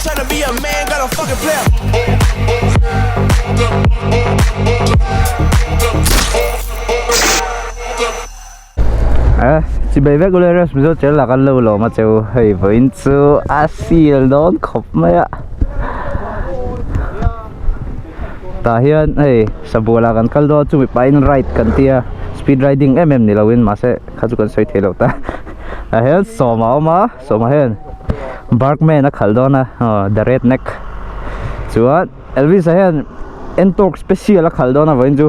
tryna be a man, got a fucking player. Chỉ bây giờ tôi rất muốn chơi là cái lâu lâu mà chơi hay với chú Asil đón khóc mấy ạ. Ta hiện hey sabu là cái câu đó chú bị bay ride cái tia speed riding em này là win mà sẽ khá chú cần xoay thế lâu ta. Hiện số mà hiện Barkman nó khởi đó na the redneck chú Elvis hiện Entork special là khởi đó na với chú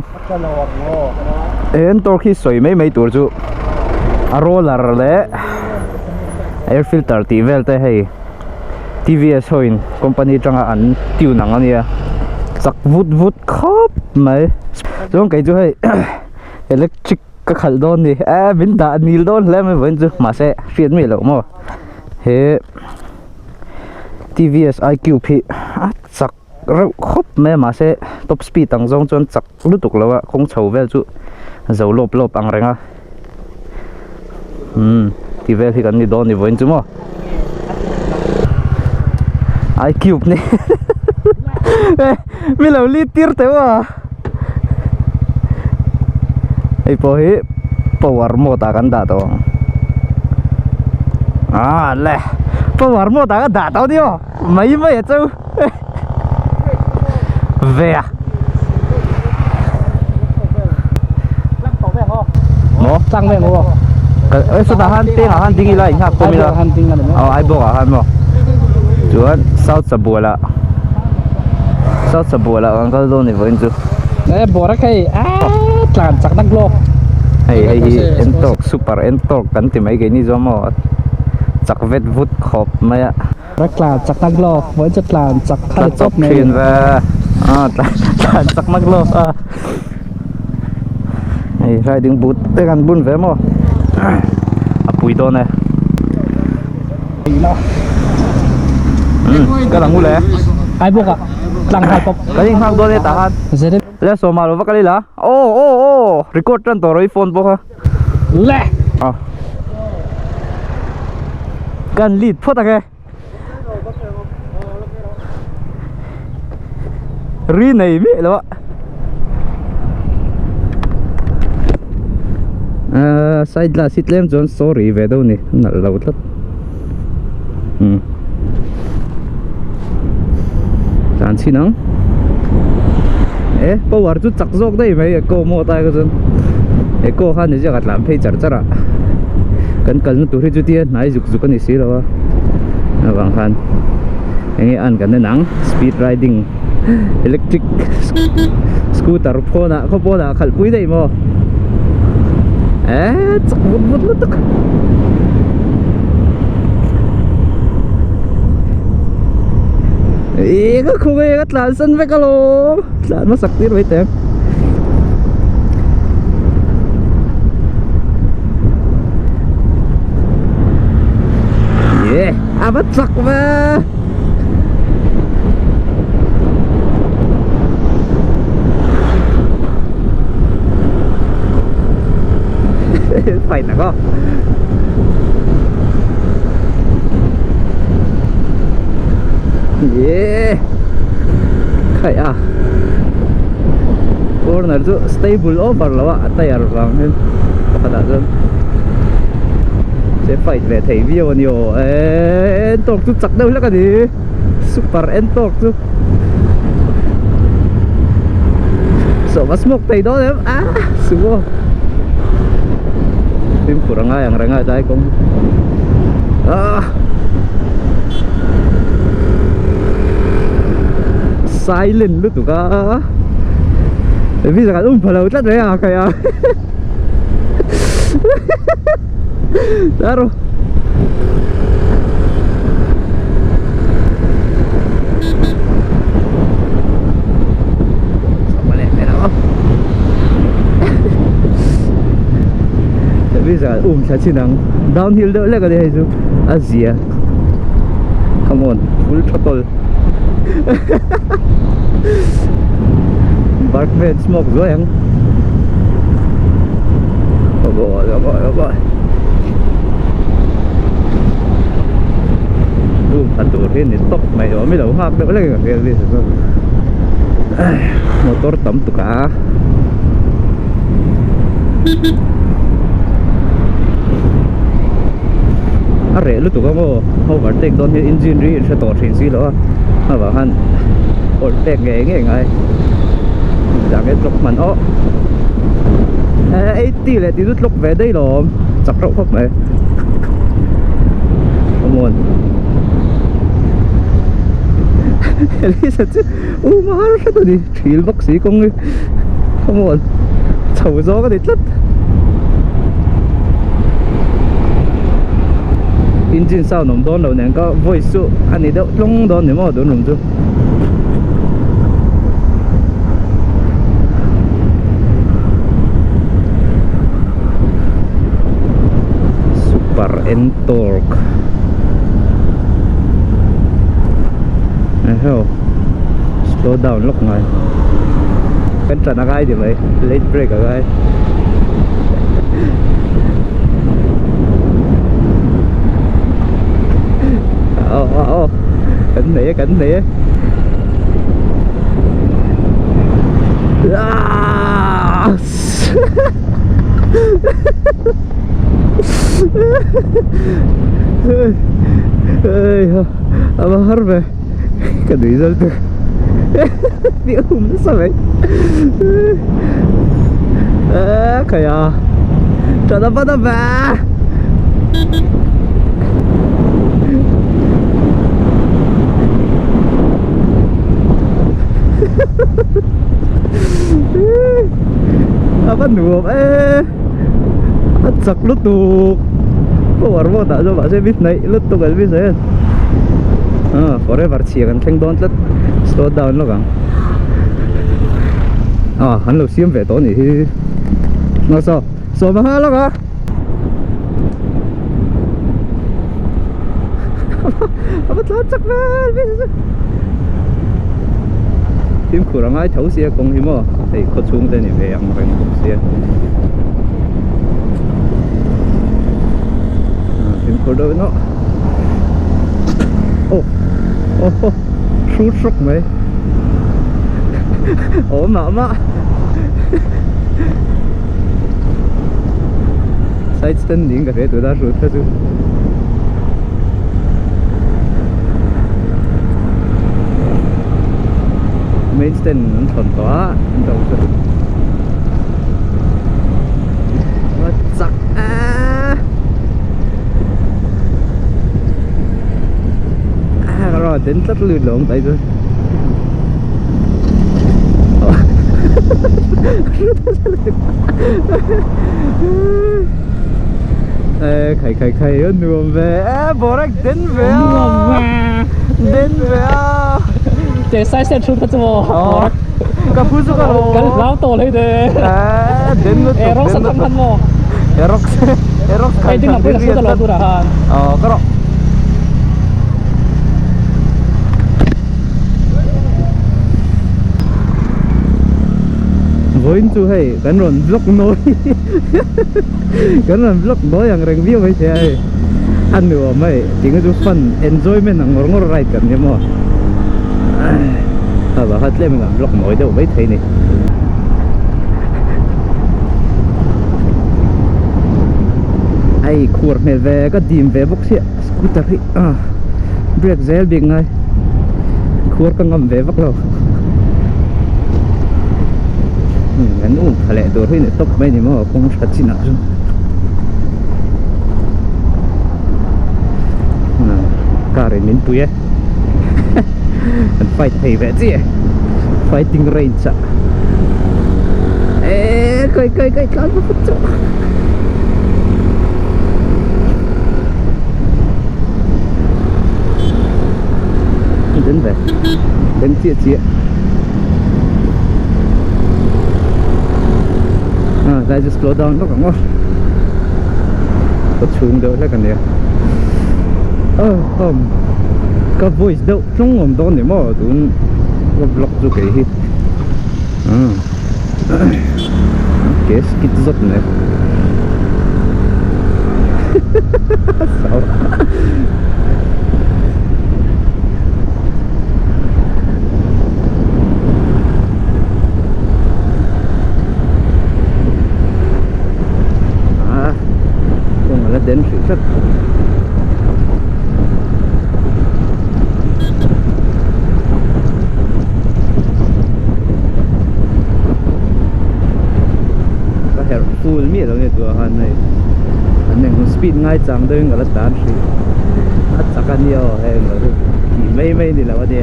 Entork khi xoay mấy tuổi chú roller le air filter ti vel te hei TVS hoin company tanga an tiu nang ania sak vut khop mai jong kai chu hei electric ka khal don ni bin da nil don le mai wen chu ma se fiat mi lo mo he TVS IQ phi sak ro khop me ma se top speed tang jong chon chak lutuk lawa khong chho vel chu zo lop ang renga thì về thì cần đi đón đi với chú mà ai cube này mình làm ly tiệt thế mà ai po hi power mo ta kan da to le power mo ta kan da to đi mà mấy chú về à mo tăng về mo sa tahan ting ila inha komila ai bo ka han mo chuan south sabuala ang kaldo ni voin chu bora kai tlan chak nak lo hey entok super entok kan ti mai ge ni zo mo chak vet vut khop maya tlan chak nak lo với chất tlan chak khai top này và tlan chak nak lo hey riding boot te kan bun ve mo apui to này cái là ngu lẽ ai buộc à lăng hai cốc cái gì khác đó để tahan lẽ số mà nó cái là record trên tàu phone bốc ha lẽ gan lead phốt cái ri này biết rồi side la sit lem John sorry về đâu nè nợ lâu lắm chán xin không power chút chắc dốc đây mấy cô mua tay cái dân cô han thì chắc làm pay chặt à cần tụi chút tiền nãy dục cái này xí rồi vàng han anh ấy ăn cái này nắng speed riding electric scooter phone không phone khẩn quý đây mà chắc vút tức cái khu này rất là sân với cái lô là nó sặc tiết với tem bắt sặc mà phải là có khai corner tu stable over lawa tayar lang hen kada dân sẽ phải về thấy video nhiều entok tu chắc đâu là cái gì super entok tu so mas smoke tay đó em sumo tim kurang yang renga cai kong silent lu tuh ka tapi sekarang balau cat ya kayak taruh bây giờ sẽ chỉ năng downhill đỡ lại cái này chứ Asia come on full throttle Barkman smoke rồi anh oh boy Thật tủ thế này tóc mày đó mới đầu hạc đỡ lên cái gì motor tấm tụ cả rẻ lúc tụ có mô overtake đón cái engine đi sẽ tỏ trên gì đó mà bảo hắn overtake nghe ngay chẳng cái lốc màn ó 80 lại thì rút lốc về đây rồi chặt rộng không mày come on Elisa chứ mahal siya to di chill box eh kung come on chầu gió cái dit lắm engine sound nằm đón đầu nè có voice su anh ấy đâu long đón nếu mà đón nằm chứ Super N-Torque hell slow down lúc này cái trận cái gì vậy late break ở đây cảnh nỉa ama harbe cái gì rồi tu dia sao vậy kayak tak dapat apa apa nuop acak lutuk keluar mau tak coba saya bis naik lutuk kan bisa ya forever chia kan keng don lết slow down lo kang hắn lục xiêm về tối này thì nó sao mà ha lo cả apa tak cak vel phim kurang ai thấu xe công hi mo thì có chung tên này về ăn phải công xe phim có đôi nó sút sốc mấy mà side standing cái đấy tụi ta sút hết chứ main stand nó thuần quá đâu có nó chặt rồi tính tất lươn lộn tại tôi khai ơn nuông về bỏ rách đến về 제 사이즈 출発も cái phút số cái lão tổ lấy de đến lúc 에럭 사탕한 뭐 에럭 cái tiếng Anh là số là han cái đó với chú hay cái rồn vlog nói cái rồn vlog nói yang review với thế ăn nữa mày chỉ có chú fun enjoyment ang ngor ride kan niya mo bakit lang mga vlog mo daw ba thấy này ai khur me về cái dim về bốc xe scooter hi brake zel big ngay khur ka ngam về bốc đâu ngắn thale đồ hi này tóc mấy này mà không sát chi nào kare min tu ya and fight thầy vẽ gì fighting range coi con một chút đến về đến chia guys just slow down nó ngon có chuông đỡ lại cái này không có voice đâu trong ngầm đó này mà tụi nó vlog cho cái hit cái skit rất này vừa han này anh này cũng speed ngay chẳng đơn cái là tán gì chắc anh nhiều em rồi mấy mấy thì là cái gì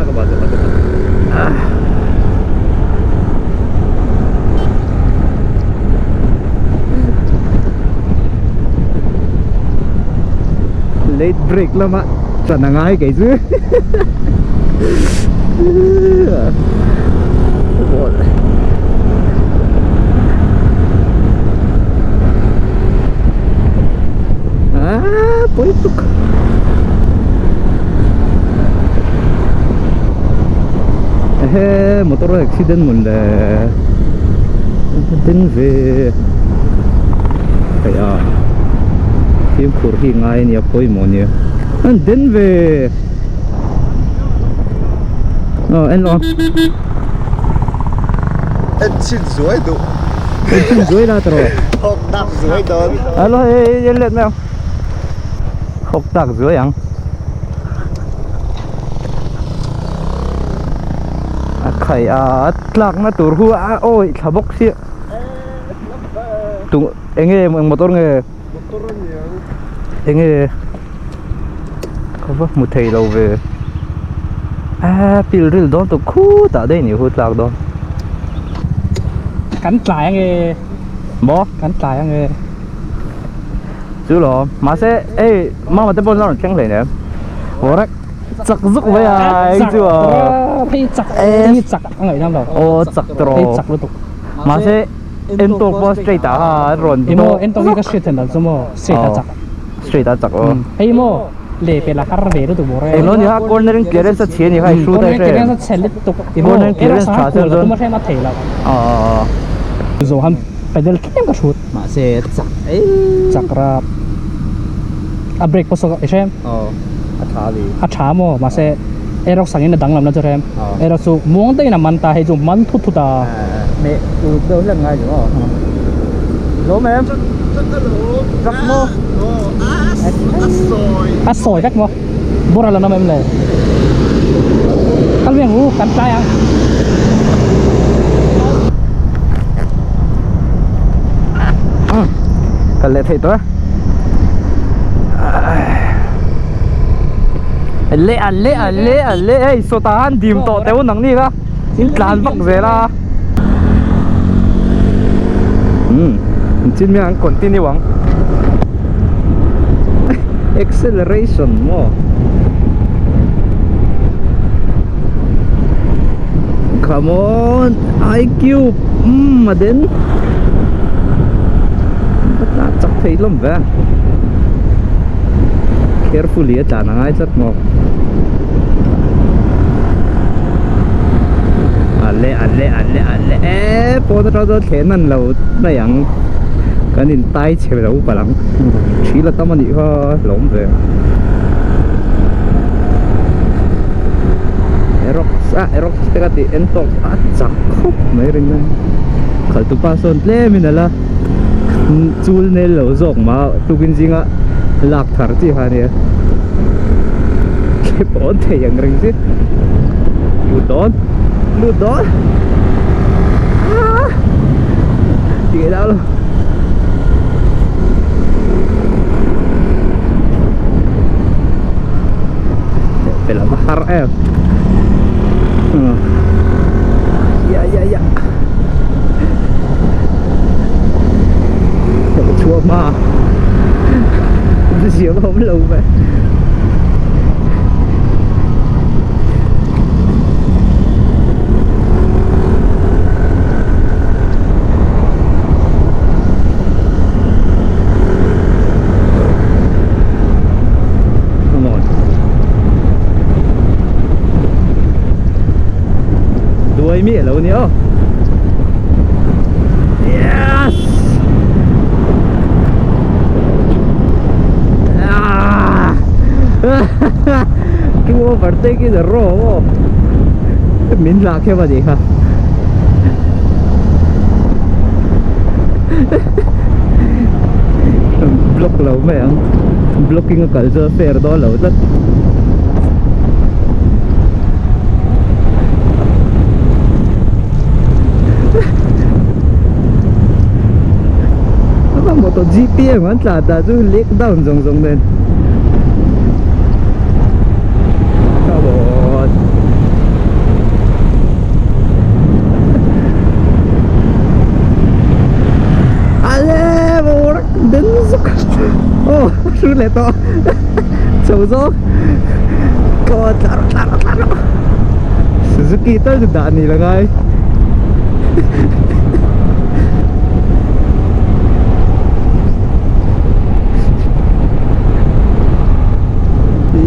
các bạn late break lắm ạ chẳng là ngay cái chứ poituk motor accident mula din về kaya phim kurhi ngay ni apoi mo ni an din về anh lo Anh xin rưỡi đủ. dưới ra rồi Học đạp rưỡi đó. alo yên lên mèo học tạc dưới ăn khai tlak na tur hu oi thabok si tu enge motor nge enge khaba mu thei lo ve pil ril don to khu ta dei ni hu tlak don cắn lại anh ơi bo cắn lại anh ơi chú lo mà sẽ mà te bon nó chăngเลยเนี่ยโหรักจักซุกไว้anh chưa thấy chặt chặt anh ấy làm đâu ô chặt rồi thấy chặt luôn tục mà sẽ em tổ post straight à rồi imo em tôi cái straight là zomo straight chặt straight à chặt imo lệ về là car về đó tụi bố rồi em nói như ha cornering clearance sẽ như hay shoot đấy cornering clearance sẽ tục cornering clearance trả rồi tụi mà thấy mà thấy là rồi ham pedal kim cái shoot mà sẽ chặt chặt ra break có số em thả đi thả mà sẽ erok sang ini dang lam na cho em erok su muang tay na man ta hay dùng man thu thu ta mẹ đâu là ngay rồi lố mẹ em rắc mô soi chắc mà bora là năm em này ăn miếng cắn trái ăn cần lệ thầy tôi lệ số tan tìm tổ téo nắng đi ra xin làm bằng gì ra xin miếng continue vắng acceleration mo come on IQ mà đến ta chắc thấy lắm vậy carefully chả năng ai rất mo alle po na ra thế nan lâu này ang cái nên tay chơi lâu bà lắm chỉ là tâm anh ha lỏng về erok kita kati entok chắc khóc mấy ring này khởi tụ pa son ple mình là chul ne lo zok ma tu kin jinga lak thar chi ha ne ke bon the yang ring chi lu don đi đâu luôn phải là mahar em ya chua ma xíu không lâu vậy mi ở lâu nữa yes cái overtake cái giờ rô mình là cái gì hả block lâu mày không blocking cái giờ fair đó lâu rất to GPM an tla ta chu leg down zong zong nen come on ale borak den zuk oh su le to chau zo ko taro Suzuki ito daan nila ngay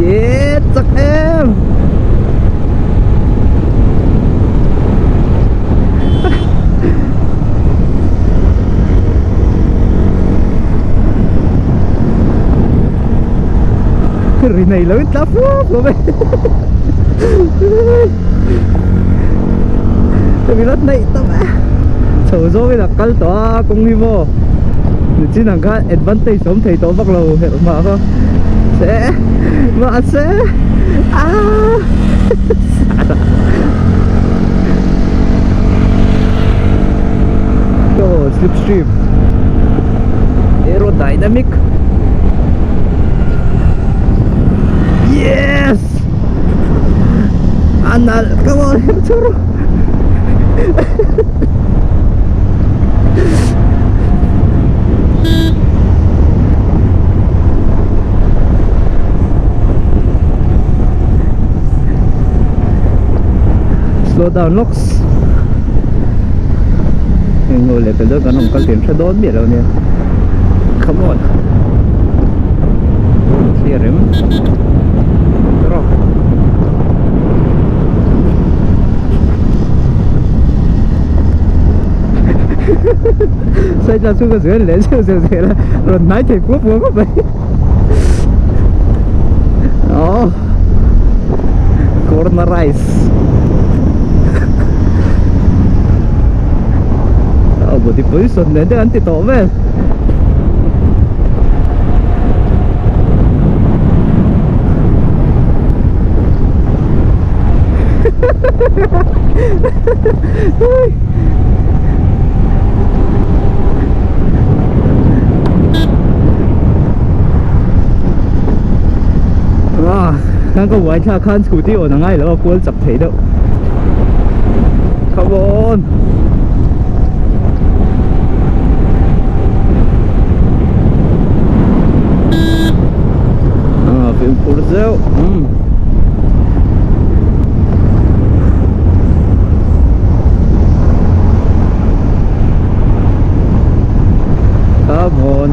yeah, chắc em cái này lớn lắm của mình tapi lot na ito ba so với là kal to kung mo chỉ là cái advantage sống thì to bắt đầu hiểu mà không sẽ mà sẽ slipstream aerodynamic yes anal come on choro slow down Nox ngồi lại từ đó cả nông cao tiền sẽ đón biết đâu nè come on clear him rồi xây ra xuống cái dưới lấy siêu là rồi nãy thì quốc vừa có vậy đó cornerize một tí position đến để ăn thịt tổ về đang có quay cha khan scooty ở đằng ngay là cuốn chập thế đâu come on phim Porzel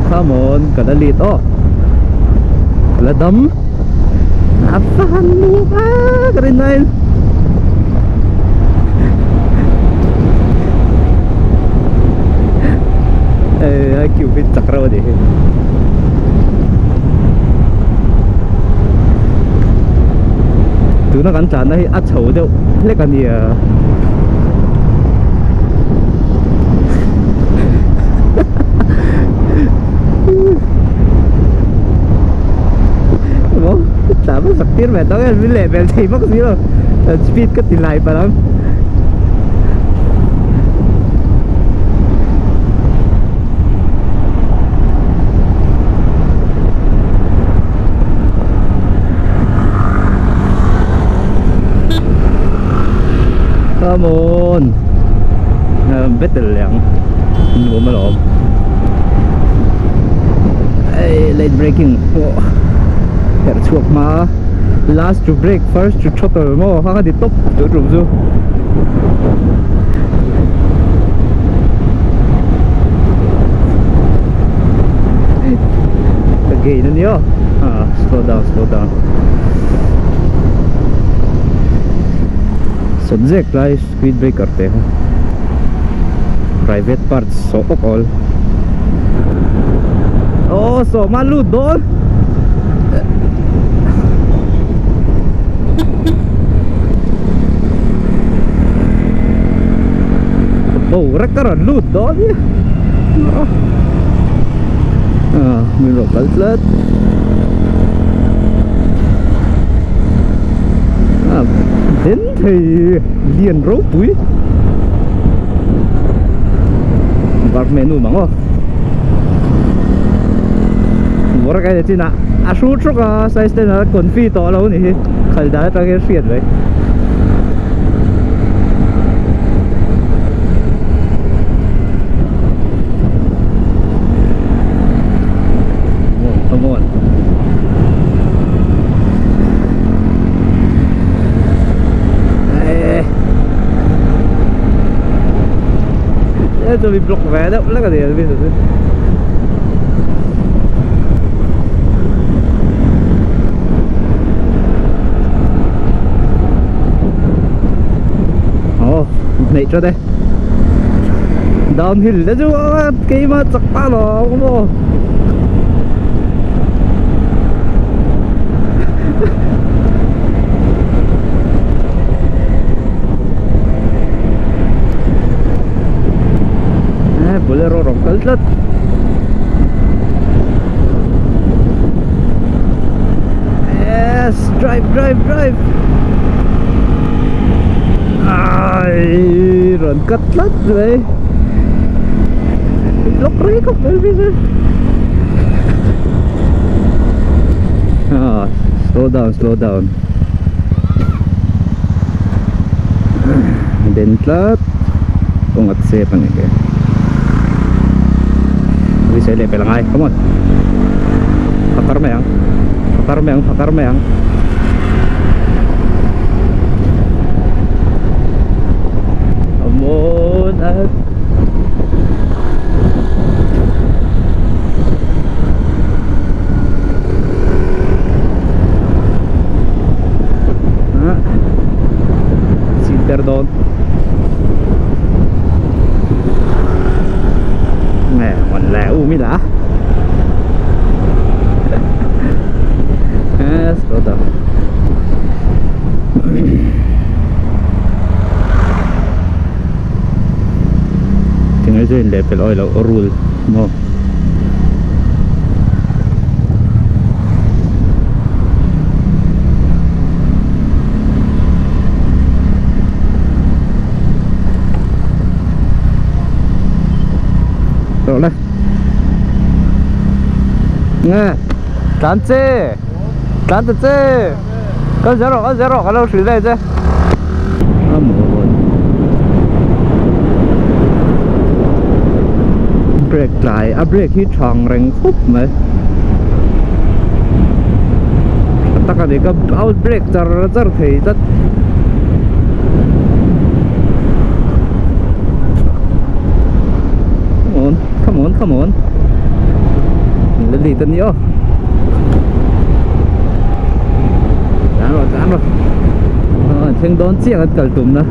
come on kada lit oh kada dam apahan mo keren na yun eh cupid sakra deh tụi nó cảnh trả nó ắt xấu đâu lấy cái gì à bố chả có sạc tiết mẹ tao cái lệ mẹ thì mắc gì đâu speed cái thì lại phải lắm come on better lang hindi mo maloob ay late braking oh herzog ma last to brake first to throttle mo haka di top to rumzu again niyo slow down subject life speed break करते हैं private parts so all oh so malu dol oh rekaran lu dol mình lật đến thì liền rốt túi bạc menu bằng không bora cái này chứ nè shoot truck size tên là quần phi to lâu này khởi đá cho cái phiền vậy come on tôi bị block vé đâu là cái gì bây giờ nãy cho đây downhill đó chứ cái mà chắc ba nó không có bolero rong kalit yes drive ai run cắt lát vậy lóc rây không phải biết slow down then lát ungat safe ang ike bisa level lang come on pakar mayang come on at center doon là umi đã slow down tinggal join level oil rule mo rồi đây nghe cán chê con zero cái đâu xử đây chứ brake lại brake hít tròn rèn phúc mà tất cả những cái out brake char thì tất come on lên đi tin vô cán rồi thêm đón chiếc cái cởi tùm nữa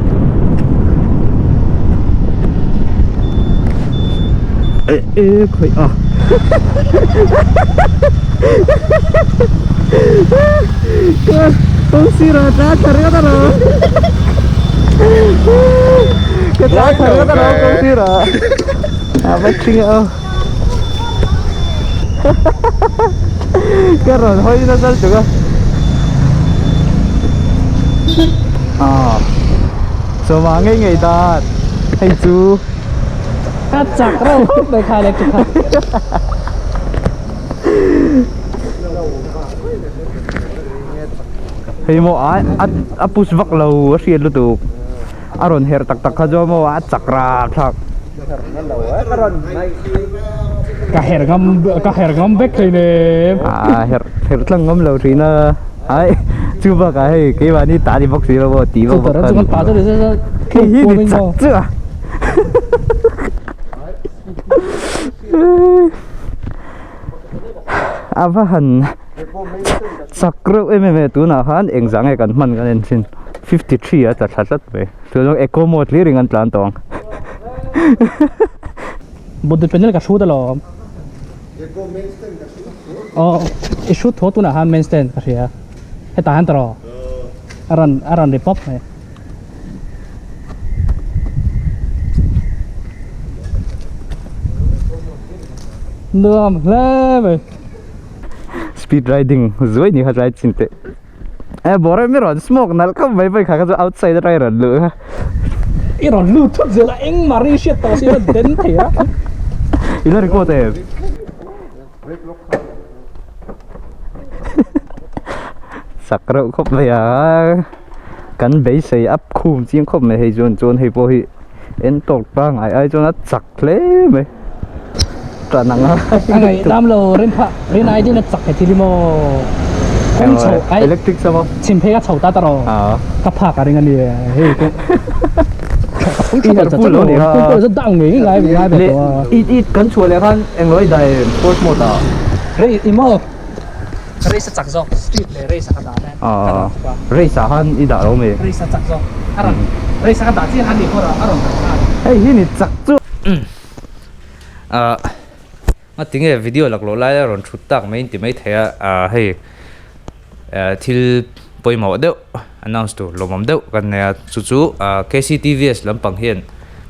ê khởi không xí rồi ra thở cái đó rồi cái ra thở cái đó rồi không xí rồi bắt chinh ơ cái rồi hơi nó ra chưa số mà ngay ta hay chú cắt chặt đâu không để khai lại chụp hay mo push vak lâu xia lu tu aron her tak kajo mo chakra thak cả her ngâm bếch rồi nè her lang ngâm lâu thì nó ai chưa bao cái bạn đi ta đi bóc xí đâu tí vào tao chúng con phá cho để cái gì thì chắc chưa apa han sakro em tu na han engzang e kan man kan en sin 53 a cha chat ve tu jong eco mode li ring an plan tong bột panel ka shoot lo shoot ho tu na ha main stand ka sia he ta han tro aran de pop ne nuam le speed riding zoi ni ha ride sin te bore mi ron smoke nal kam vai vai kha ka outside rider lu ha iron lu thut zela eng mari shit ta si den thia ila record e sặc rượu khóc về à cắn bấy xây ấp khum chiếng khóc mày hay chôn hay po hi en tột ba ngày ai cho nó sặc lé mày trả nặng á anh ấy đam lo ren ai đi nó chặt cái gì mà cũng chậu ai electric sao không chim phê cái chậu ta rồi cặp phạc cái này hey cũng ít là full luôn đi ha cũng rất đau người ngay bây giờ ít cắn chua lại khăn anh nói đây sports mode à đây imo race chặt gió street này race cái đá này race han ít đã đâu mày race chặt gió race cái đá chỉ han đi thôi rồi hey hi ni chặt chu mà tiếng cái video lạc lỗ lại rồi chút tắc mấy thì mấy thấy hey til bôi màu đâu announce to lo mắm đâu kan ne chu KCTVS lam pang hian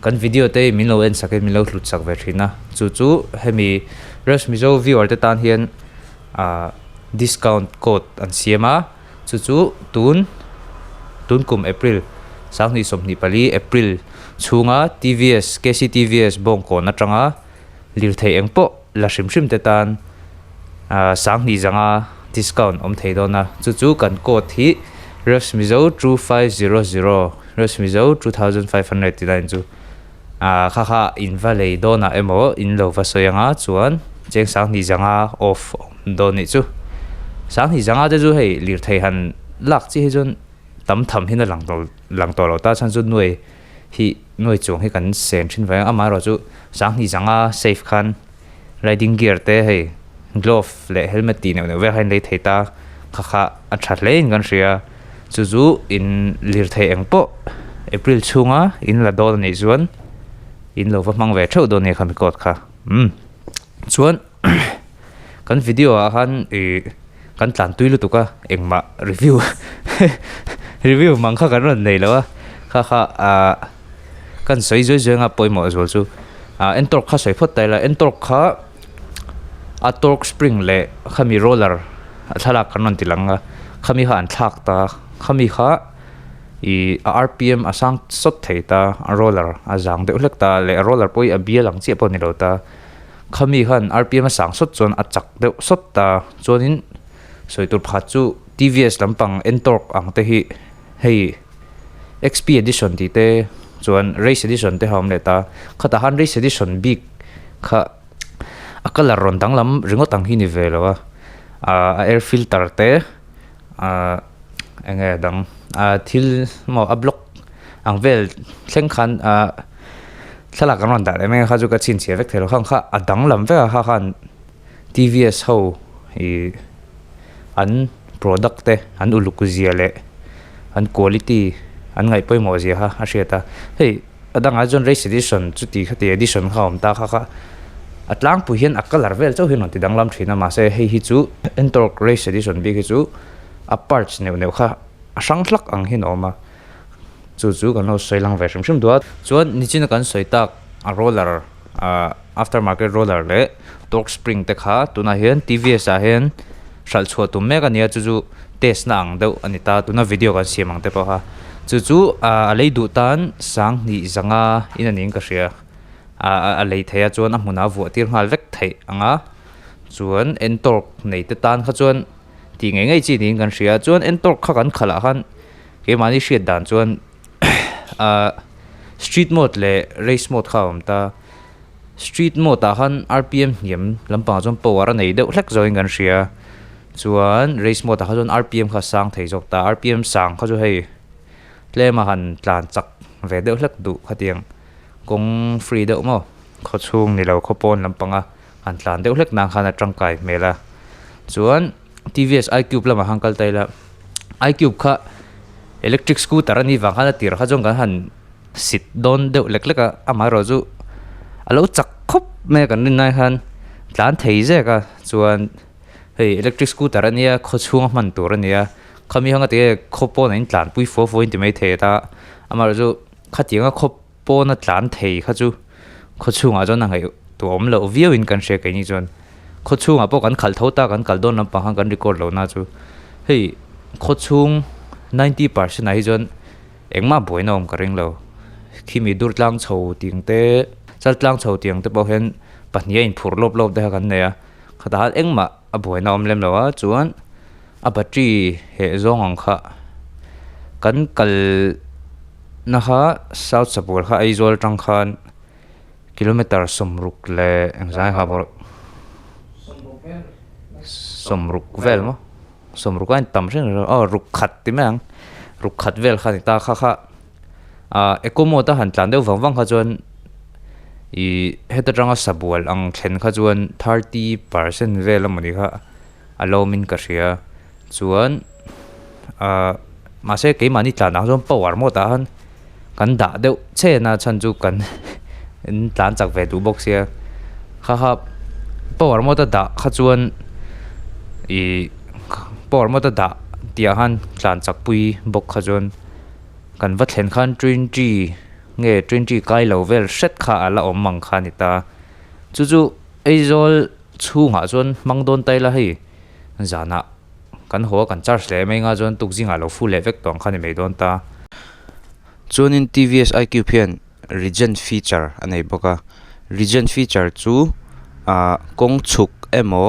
kan video te min lo en sakin min lo hlut sak ve thina chu hemi resmizo viewer te tan hian discount code an siama chu tun kum April sang ni som ni pali April chunga TVS KCTVS bong ko na tanga lir thei engpo la shim te tan sang ni zanga discount thei dona chu kan code hi resmizo 2500 resmizo 2500 tidai chu kha invalid dona emo in lo va soyanga chuan cheng sang ni zanga off doni chu sang ni zanga te chu hei lir thei han lak chi jon tam tham hin lang to lo ta chan chu nuôi chung hi kan sen thin vai ama ro chu sang ni zanga safe khan riding gear te hei glove le helmet ti ne ve hain le theita kha a that le ngan ria chu in lir thei engpo April chunga in la dol nei chuan in lo va mang ve thau do ne kham kot kha chuan kan video a han kan tlan tuilu tuka engma review mang kha kan ron nei lo kha kan soi zoi nga poimo azol chu entork kha soi phot taila entork kha a torque spring le khami roller thala kanon tilanga khami han thak ta khami kha RPM asang sot theita roller azang de ulek ta le roller poi a bia lang che pon ni lo ta khami khan RPM asang sot chon a chak de sot ta chonin soitur pha chu TVS lampang entork ang te hi hei XP edition ti te chuan race edition te hom le ta khata han race edition big kha akala ron dang lam ringo tang hi ni velo air filter te enge dang thil mo a block ang vel thleng khan thala kan ron da le me kha ju ka chin che vek thelo khang kha adang lam ve kha khan TVS ho I an product te an ulukuzia le an quality an ngai poi mo zia ha asheta hei adang a jon race edition chuti khati edition khawm ta kha atlang pu hian akalar vel chau hin ti danglam thina ma se hei hi chu entork race edition bi hi chu a parts neu kha asang thlak ang hin oma chu kan no soilang ve shim duat chuan nichin kan soitak a roller aftermarket roller le torque spring te kha tuna hian TVS a hian sal chhuat tum me ka nia chu test na ang deuh anita tuna video kan siamang te pa ha chu a leidu tan sang ni zanga in aning ka ria a lei theya chuan a hmuna vu tir ngal vek thei anga chuan entork nei te tan kha chuan ti ngai chi ning kan ria chuan entork kha kan khala han ke mani hriat dan chuan street mode le race mode khawm ta street mode ta han RPM hiam lampa chon power nei deuh hlek zoin kan ria chuan race mode ta kha chuan RPM kha sang thei jok ta RPM sang kha chu hei tlema han tlan chak ve deuh hlek du khatiang kong free deuh mo kho chung ni lo kho pon lampanga han tlan deuh hlek nang khana tangkai mela chuan TVS iQube lama hankal taila iQube kha electric scooter ani wang khana tir kha jong kan han sit don deuh lek leka ama ro chu alo chak khop me kan nin nai khan tlan thei je ka chuan hei electric scooter ania kho chung man tur ania khami hanga te khopo na in tlan pui fo point mai the ta ama ro chu khatianga khopo na tlan thei kha chu kho chunga jon nang hei tu om lo view in kan she kai ni jon kho chunga po kan khal thota kan kal don lam pa hang kan record lo na chu hei kho chung 90% ai jon engma boina om karing lo khimi dur tlang chho ting te chal tlang chho ting te po hen pahnia in phur lop lop de kan ne a khata engma a boina om lem lo a chuan a battery he zong ang kha kan kal na kha south sapur kha aizol tang khan kilometer somruk le engzai kha bor somruk vel mo somruk an tam sen ruk khat ti mang ruk khat vel kha ta kha kha ekomo ta han tlan deuh wang kha chuan I heta tanga sabual ang thlen kha chuan 30% vel amani kha alo min ka ria chuan ma se ke mani tlan ang chuan power mo ta han kan da deuh che na chan chu kan in tlan chak ve du box ya kha power mo ta da kha chuan power mo ta da tia han tlan chak pui bok kha chuan kan va thlen khan 20 nge 20 kai lo vel set kha ala om mang kha ni ta chu aizol chunga chuan mangdon taila hei zana kan ho kan charge le mai nga chuan tukjinga lo full vek tong kha ni mai don ta chuan in TVS iQ pian regen feature anei boka regen feature chu kong chuk emo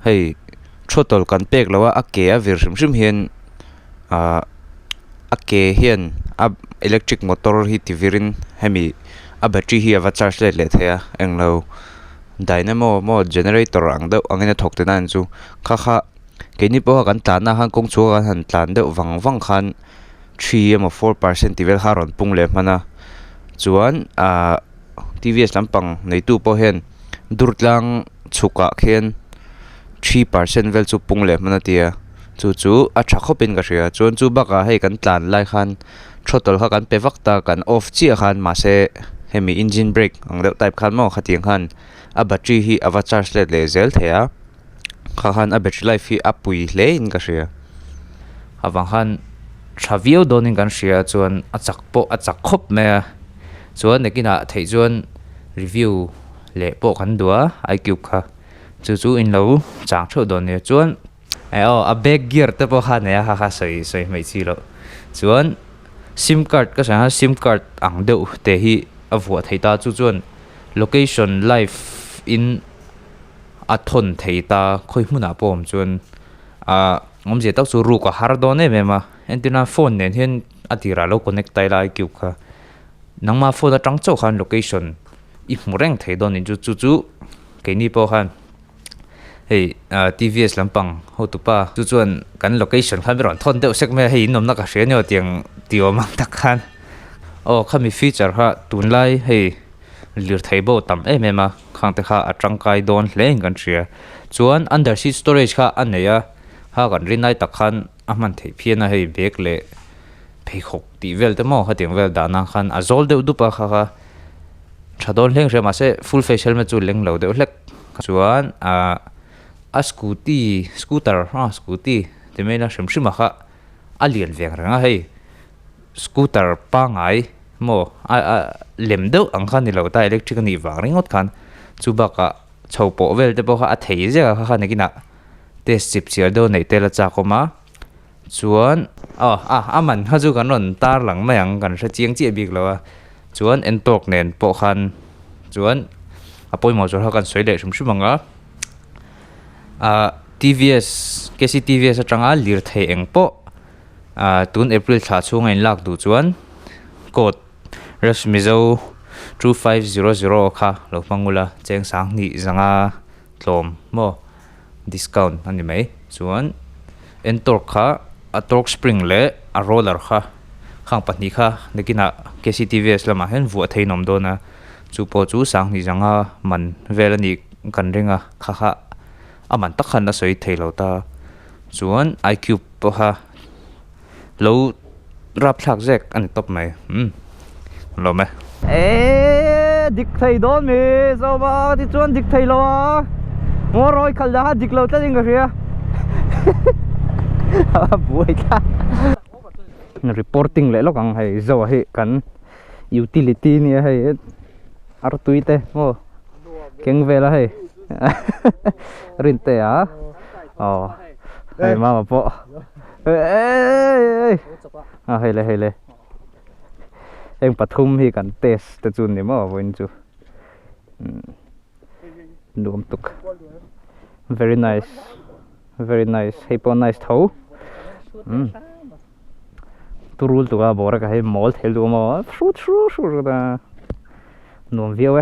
hei throtol kan pek lawa ake a vir hrim hian ake hian electric motor hi tivirin hemi a battery hi ava charge le thea englo dynamo mo generator ang deuh angina thokte nan chu kha keini po kan tlana han kong chu han tlan deuh wang khan 3 emo 4% tivel haron pungle mana chuan TVS lampang nei tu po hen durtlang chuka khen 3% vel chu pungle mana tia chu a thakopin ka ria chuan chu baka hei kan tlan lai khan throttle kha kan pevak ta kan off chi khan ma se hemi engine brake ang deuh type khan mo khating khan a battery hi ava charge le zel thea kha khan a battery life hi apui hle in ka ria awang khan thavio donin kan ria chuan a chak khop me chuan nekina thei chuan review le po kan dua iQ kha chu in lo chang tho don ne chuan a back gear te po kha ne kha soi mai chi lo chuan sim card ka sa sim card ang deuh te hi avua theita chu chuan location live in athon theita khoi hmuna pom chuan ngom je tak chu ru ka har do ne mema antina phone nen hen atira lo connect tai lai kyu kha nangma phone a tang chau khan location I mureng thei don in chu keini po khan hei TVS lampang hotupa chu chuan kan location khan ron thon deuh sek me hei nom na ka hre neo tiang tio mang tak khan khami feature ha tunlai hei lir theibo tam mema khangte kha atangkai don hleng kan ria chuan under seat storage kha aneya ha kan rinai tak khan aman thei phiana hei bag le pheikhok ti vel te mo hating vel da na khan azol deuh dupa kha thadon hleng re ma se full face helmet chu leng lo deuh hlek chuan a scooter te mena shrimshima kha alian veng ranga hei scooter pa ngai mo lem deuh ang khan ni lo ta electric ni wang ringot khan chubaka chhopo vel te po kha a thei je kha nekina test chip chiar do nei tela cha koma chuan aman haju kan ron tar lang mayang kan sa chiang chi bik lawa chuan entok nen po khan chuan apoi mo jor ha kan soile shrimshimanga TVS KCTVS atanga lir thei eng po tun April tha chunga in lak du chuan code resmizo 2500 kha lo pangula cheng sang ni zanga tlom mo discount ani mai chuan en torque kha a torque spring le a roller kha khang pahni kha nekina KCTVS lama hen vu thei nom do na chu po chu sang ni zanga man velani kan ringa kha aman takhan na soi theilo ta chuan IQ po ha lo rap thak zek an top mai lo me dik thei don mi so ba ti chuan dik thei lo mo roi khal da dik lo ta ding ria buai ta reporting le lo kang hai zo hi kan utility ni hai ar tuite mo keng vela hai rinte hey mama po hele em pathum hi kan test te chun ni mo voin chu dum tuk very nice very nice hey po nice thau turul tu ga bora ka hey mall thel du ma shru da nom viu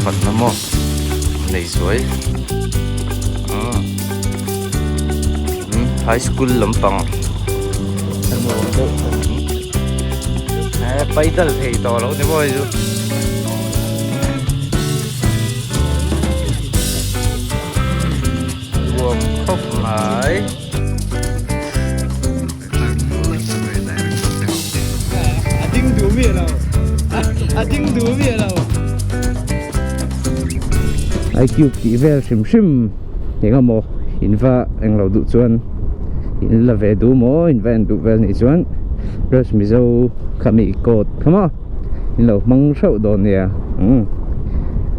Phật Nam Mô này suối high school Lampang paidal thì to lắm thế boy buông khóc lại Ading đủ miệng đâu Ading đủ miệng đâu ai kêu tí về sim thì có một in va anh lâu đủ chuan in là về đủ mỏ in về đủ về này chuan rồi mình dâu khami cột come on in lâu măng sâu đồ nè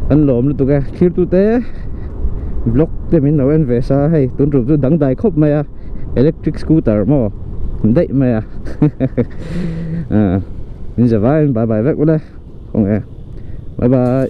anh lồm tụi cái khi tụi té block để mình nói anh về xa hay tuần trước tôi đăng đại khóc mày electric scooter mà đấy mày mình giờ vai bye bye vậy đây không nghe bye bye